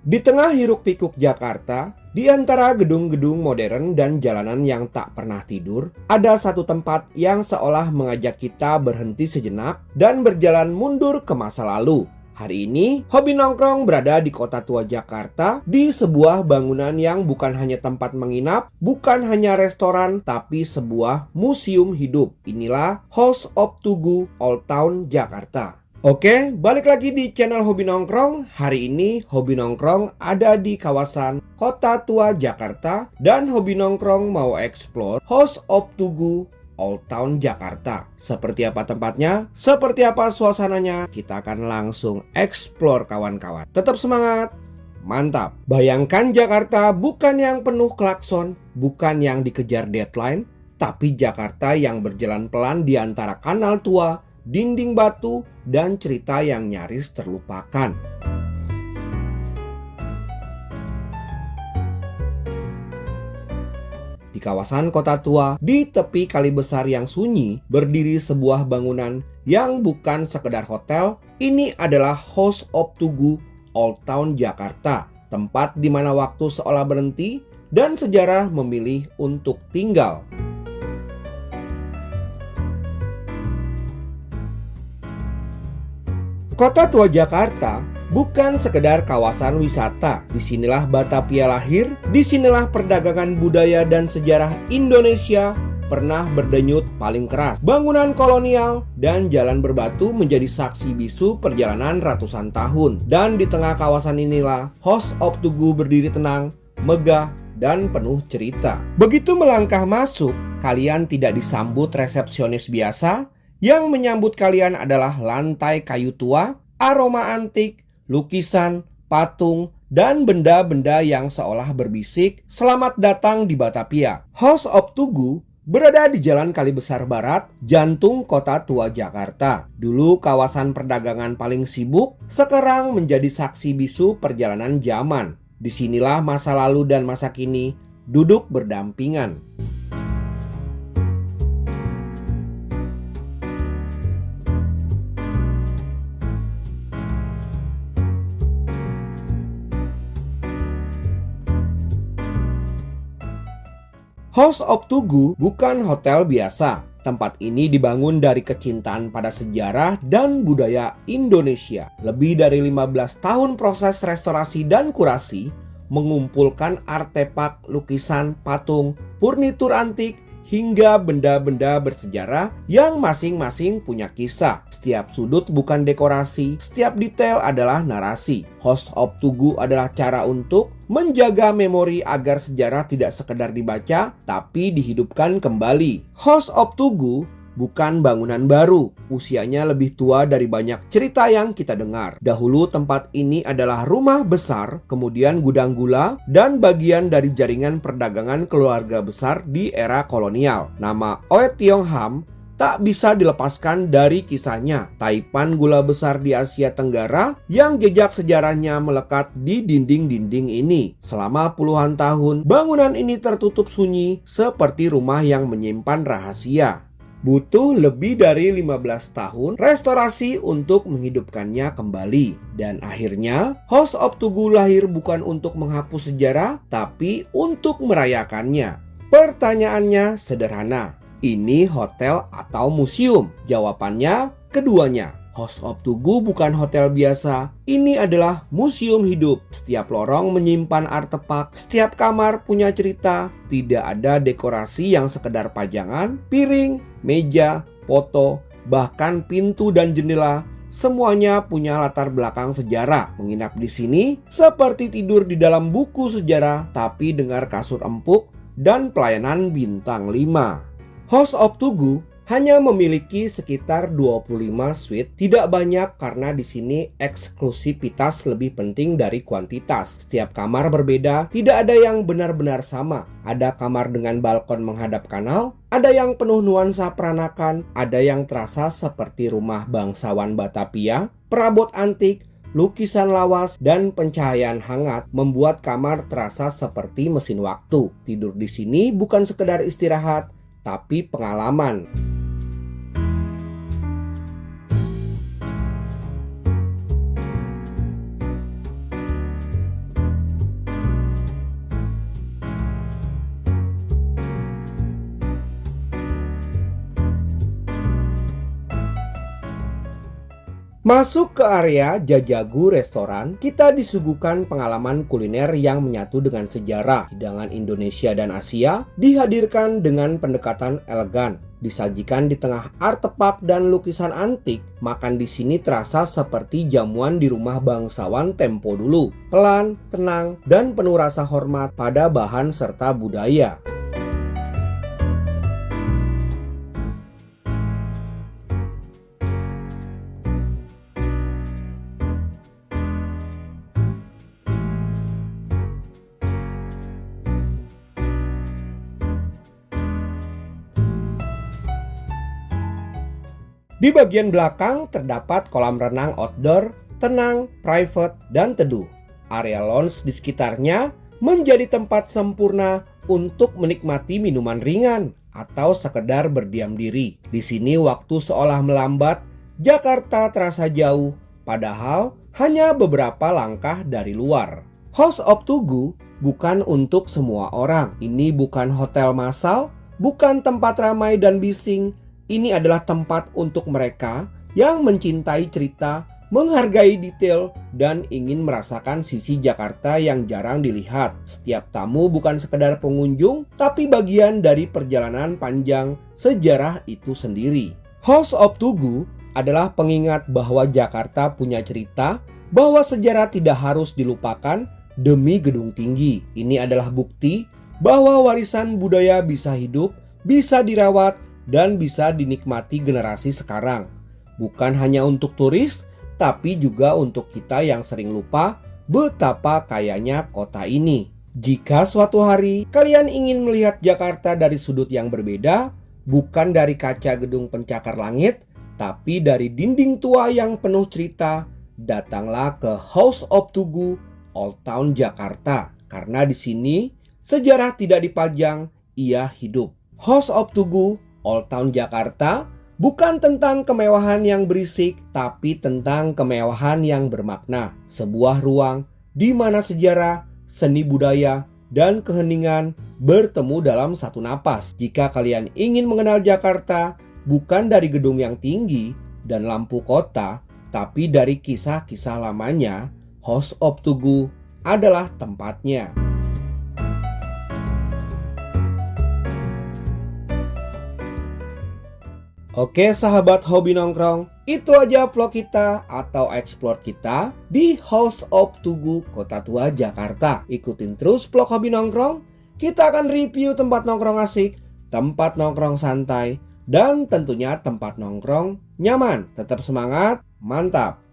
Di tengah hiruk-pikuk Jakarta, di antara gedung-gedung modern dan jalanan yang tak pernah tidur, ada satu tempat yang seolah mengajak kita berhenti sejenak dan berjalan mundur ke masa lalu. Hari ini, Hobi Nongkrong berada di Kota Tua Jakarta, di sebuah bangunan yang bukan hanya tempat menginap, bukan hanya restoran, tapi sebuah museum hidup. Inilah House of Tugu Old Town Jakarta. Oke, balik lagi di channel Hobi Nongkrong. Hari ini Hobi Nongkrong ada di kawasan Kota Tua Jakarta dan Hobi Nongkrong mau explore House of Tugu Old Town Jakarta. Seperti apa tempatnya? Seperti apa suasananya? Kita akan langsung explore kawan-kawan. Tetap semangat! Mantap! Bayangkan Jakarta bukan yang penuh klakson, bukan yang dikejar deadline, tapi Jakarta yang berjalan pelan di antara kanal tua, dinding batu, dan cerita yang nyaris terlupakan. Di kawasan Kota Tua, di tepi kali besar yang sunyi, berdiri sebuah bangunan yang bukan sekedar hotel. Ini adalah House of Tugu Old Town Jakarta, tempat di mana waktu seolah berhenti dan sejarah memilih untuk tinggal. Kota Tua Jakarta bukan sekedar kawasan wisata. Disinilah Batavia lahir, disinilah perdagangan budaya dan sejarah Indonesia pernah berdenyut paling keras. Bangunan kolonial dan jalan berbatu menjadi saksi bisu perjalanan ratusan tahun. Dan di tengah kawasan inilah House of Tugu berdiri tenang, megah, dan penuh cerita. Begitu melangkah masuk, kalian tidak disambut resepsionis biasa. Yang menyambut kalian adalah lantai kayu tua, aroma antik, lukisan, patung, dan benda-benda yang seolah berbisik, "Selamat datang di Batavia." House of Tugu berada di Jalan Kalibesar Barat, jantung Kota Tua Jakarta. Dulu kawasan perdagangan paling sibuk, sekarang menjadi saksi bisu perjalanan zaman. Disinilah masa lalu dan masa kini duduk berdampingan. House of Tugu bukan hotel biasa. Tempat ini dibangun dari kecintaan pada sejarah dan budaya Indonesia. Lebih dari 15 tahun proses restorasi dan kurasi mengumpulkan artefak, lukisan, patung, furnitur antik, hingga benda-benda bersejarah yang masing-masing punya kisah. Setiap sudut bukan dekorasi, setiap detail adalah narasi. House of Tugu adalah cara untuk menjaga memori agar sejarah tidak sekedar dibaca, tapi dihidupkan kembali. House of Tugu bukan bangunan baru, usianya lebih tua dari banyak cerita yang kita dengar. Dahulu tempat ini adalah rumah besar, kemudian gudang gula, dan bagian dari jaringan perdagangan keluarga besar di era kolonial. Nama Oe Tiong Ham tak bisa dilepaskan dari kisahnya. Taipan gula besar di Asia Tenggara yang jejak sejarahnya melekat di dinding-dinding ini. Selama puluhan tahun, bangunan ini tertutup sunyi seperti rumah yang menyimpan rahasia. Butuh lebih dari 15 tahun restorasi untuk menghidupkannya kembali. Dan akhirnya House of Tugu lahir bukan untuk menghapus sejarah, tapi untuk merayakannya. Pertanyaannya sederhana, ini hotel atau museum? Jawabannya keduanya. House of Tugu bukan hotel biasa, ini adalah museum hidup. Setiap lorong menyimpan artefak, setiap kamar punya cerita. Tidak ada dekorasi yang sekedar pajangan, piring, meja, foto, bahkan pintu dan jendela. Semuanya punya latar belakang sejarah. Menginap di sini seperti tidur di dalam buku sejarah, tapi dengar kasur empuk dan pelayanan bintang 5. House of Tugu hanya memiliki sekitar 25 suite, tidak banyak karena di sini eksklusivitas lebih penting dari kuantitas. Setiap kamar berbeda, tidak ada yang benar-benar sama. Ada kamar dengan balkon menghadap kanal, ada yang penuh nuansa peranakan, ada yang terasa seperti rumah bangsawan Batavia, perabot antik, lukisan lawas, dan pencahayaan hangat membuat kamar terasa seperti mesin waktu. Tidur di sini bukan sekedar istirahat, tapi pengalaman. Masuk ke area Jajagu Restoran, kita disuguhkan pengalaman kuliner yang menyatu dengan sejarah. Hidangan Indonesia dan Asia dihadirkan dengan pendekatan elegan. Disajikan di tengah artefak dan lukisan antik, makan di sini terasa seperti jamuan di rumah bangsawan tempo dulu. Pelan, tenang, dan penuh rasa hormat pada bahan serta budaya. Di bagian belakang terdapat kolam renang outdoor, tenang, private, dan teduh. Area lounge di sekitarnya menjadi tempat sempurna untuk menikmati minuman ringan atau sekedar berdiam diri. Di sini waktu seolah melambat, Jakarta terasa jauh, padahal hanya beberapa langkah dari luar. House of Tugu bukan untuk semua orang. Ini bukan hotel massal, bukan tempat ramai dan bising. Ini adalah tempat untuk mereka yang mencintai cerita, menghargai detail, dan ingin merasakan sisi Jakarta yang jarang dilihat. Setiap tamu bukan sekedar pengunjung, tapi bagian dari perjalanan panjang sejarah itu sendiri. House of Tugu adalah pengingat bahwa Jakarta punya cerita, bahwa sejarah tidak harus dilupakan demi gedung tinggi. Ini adalah bukti bahwa warisan budaya bisa hidup, bisa dirawat, dan bisa dinikmati generasi sekarang. Bukan hanya untuk turis, tapi juga untuk kita yang sering lupa betapa kayanya kota ini. Jika suatu hari kalian ingin melihat Jakarta dari sudut yang berbeda, bukan dari kaca gedung pencakar langit, tapi dari dinding tua yang penuh cerita, datanglah ke House of Tugu, Old Town Jakarta. Karena di sini sejarah tidak dipajang, ia hidup. House of Tugu, Old Town Jakarta bukan tentang kemewahan yang berisik, tapi tentang kemewahan yang bermakna. Sebuah ruang di mana sejarah, seni budaya, dan keheningan bertemu dalam satu napas. Jika kalian ingin mengenal Jakarta, bukan dari gedung yang tinggi dan lampu kota, tapi dari kisah-kisah lamanya, House of Tugu adalah tempatnya. Oke sahabat hobi nongkrong, itu aja vlog kita atau explore kita di House of Tugu, Kota Tua, Jakarta. Ikutin terus vlog hobi nongkrong, kita akan review tempat nongkrong asik, tempat nongkrong santai, dan tentunya tempat nongkrong nyaman. Tetap semangat, mantap!